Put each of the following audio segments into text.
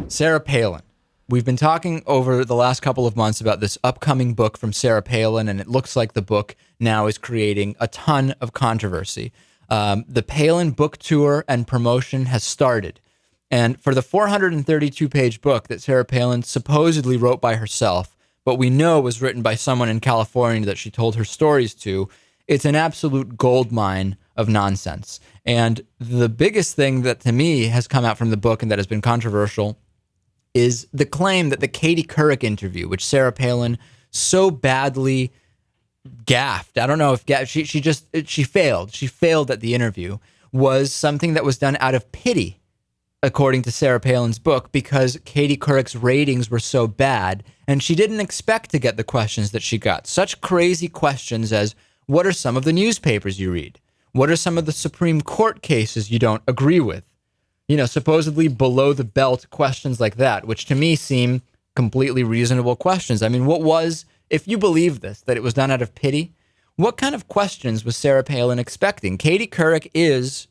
Sarah Palin. We've been talking over the last couple of months about this upcoming book from Sarah Palin, and it looks like the book now is creating a ton of controversy. The Palin book tour and promotion has started. And for the 432-page book that Sarah Palin supposedly wrote by herself, but we know was written by someone in California that she told her stories to, it's an absolute goldmine of nonsense. And the biggest thing that to me has come out from the book and that has been controversial is the claim that the Katie Couric interview, which Sarah Palin so badly gaffed, I don't know if she failed. She failed at the interview, was something that was done out of pity, according to Sarah Palin's book, because Katie Couric's ratings were so bad, and she didn't expect to get the questions that she got. Such crazy questions as, what are some of the newspapers you read? What are some of the Supreme Court cases you don't agree with? Supposedly below the belt questions like that, which to me seem completely reasonable questions. I mean, if you believe this, that it was done out of pity, what kind of questions was Sarah Palin expecting? Katie Couric is...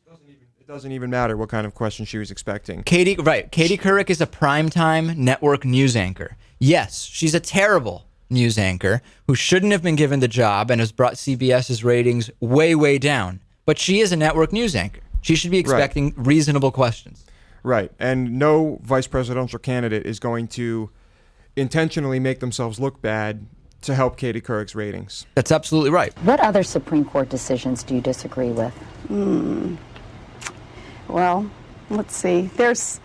It doesn't even matter what kind of question she was expecting. Katie Couric is a primetime network news anchor. Yes, she's a terrible news anchor who shouldn't have been given the job and has brought CBS's ratings way, way down. But she is a network news anchor. She should be expecting reasonable questions. Right. And no vice presidential candidate is going to intentionally make themselves look bad to help Katie Couric's ratings. That's absolutely right. What other Supreme Court decisions do you disagree with? Well, let's see. There's,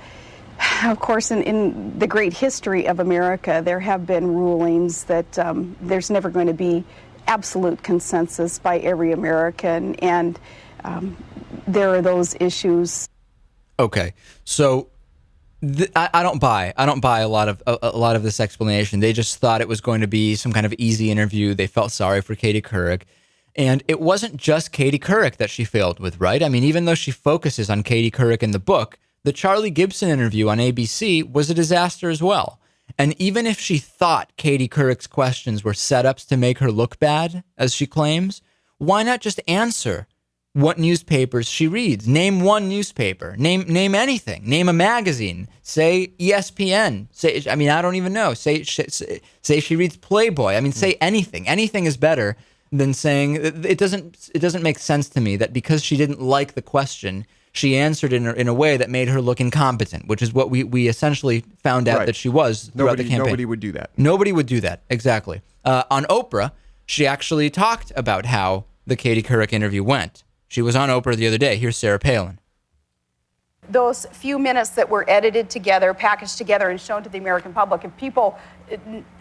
of course, in the great history of America, there have been rulings that there's never going to be absolute consensus by every American, and there are those issues. Okay, so I don't buy a lot of this explanation. They just thought it was going to be some kind of easy interview. They felt sorry for Katie Couric. And it wasn't just Katie Couric that she failed with, right? I mean, even though she focuses on Katie Couric in the book, the Charlie Gibson interview on ABC was a disaster as well. And even if she thought Katie Couric's questions were setups to make her look bad, as she claims, why not just answer what newspapers she reads? Name one newspaper. Name anything. Name a magazine. Say ESPN. I don't even know. Say she reads Playboy. I mean, say anything. Anything is better than saying it doesn't make sense to me that because she didn't like the question, she answered in a way that made her look incompetent, which is what we essentially found out that she was throughout the campaign. Nobody would do that. Nobody would do that, exactly. On Oprah, she actually talked about how the Katie Couric interview went. She was on Oprah the other day. Here's Sarah Palin. Those few minutes that were edited together, packaged together, and shown to the American public, if people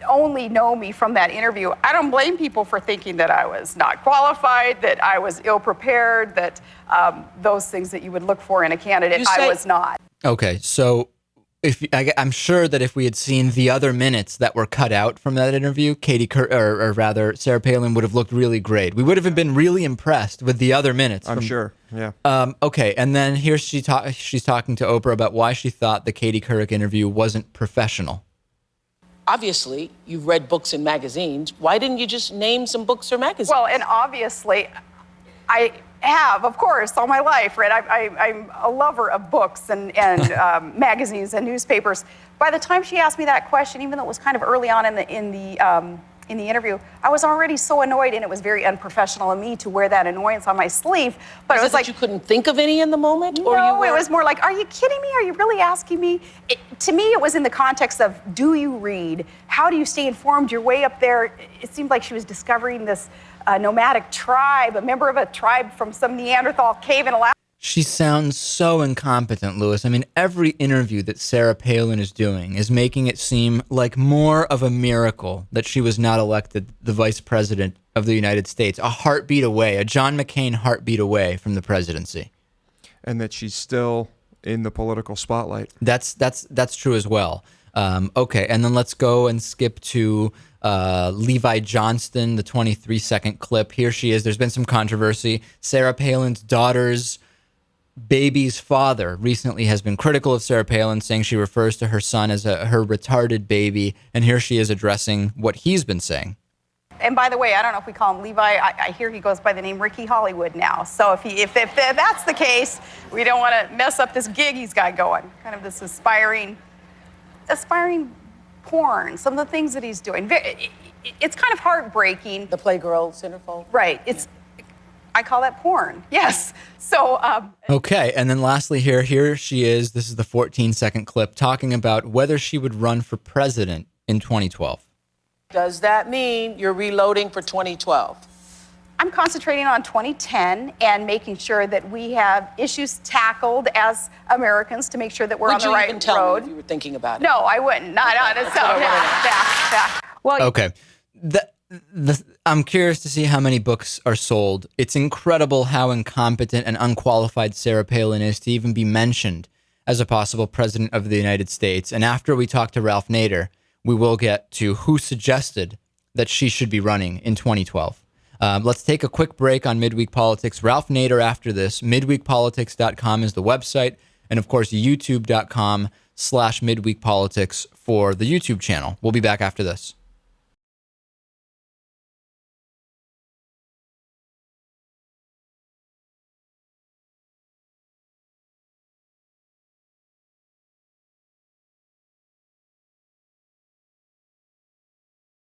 only know me from that interview, I don't blame people for thinking that I was not qualified, that I was ill-prepared, that those things that you would look for in a candidate, I was not. Okay, so I'm sure that if we had seen the other minutes that were cut out from that interview, Sarah Palin would have looked really great. We would have been really impressed with the other minutes. I'm sure, yeah. Okay, and then here she's talking to Oprah about why she thought the Katie Couric interview wasn't professional. Obviously, you've read books and magazines. Why didn't you just name some books or magazines? Well, and obviously, I have, of course, all my life, right? I'm a lover of books and magazines and newspapers. By the time she asked me that question, even though it was kind of early on in the interview, I was already so annoyed, and it was very unprofessional of me to wear that annoyance on my sleeve. But it was like you couldn't think of any in the moment, it was more like, are you kidding me? Are you really asking me? To me, it was in the context of, do you read? How do you stay informed? You're way up there. It seemed like she was discovering this nomadic tribe, a member of a tribe from some Neanderthal cave in Alaska. She sounds so incompetent, Lewis. I mean, every interview that Sarah Palin is doing is making it seem like more of a miracle that she was not elected the vice president of the United States, a heartbeat away, a John McCain heartbeat away from the presidency. And that she's still in the political spotlight. That's true as well. Okay, and then let's go and skip to Levi Johnston, the 23-second clip. Here she is. There's been some controversy. Sarah Palin's daughter's baby's father recently has been critical of Sarah Palin, saying she refers to her son as her retarded baby. And here she is addressing what he's been saying. And by the way, I don't know if we call him Levi. I hear he goes by the name Ricky Hollywood now. So if that's the case, we don't want to mess up this gig he's got going. Kind of this aspiring aspiring porn, some of the things that he's doing. It's kind of heartbreaking. The Playgirl centerfold. Right. I call that porn. Yes. So. Okay. And then lastly here she is. This is the 14-second clip talking about whether she would run for president in 2012. Does that mean you're reloading for 2012? I'm concentrating on 2010 and making sure that we have issues tackled as Americans to make sure that we're on the right road. Would you even tell me if you were thinking about it? No, I wouldn't. Not on its own. Yeah. Well, okay. I'm curious to see how many books are sold. It's incredible how incompetent and unqualified Sarah Palin is to even be mentioned as a possible president of the United States. And after we talk to Ralph Nader, we will get to who suggested that she should be running in 2012. Let's take a quick break on Midweek Politics. Ralph Nader after this. Midweekpolitics.com is the website. And of course, youtube.com/midweekpolitics for the YouTube channel. We'll be back after this.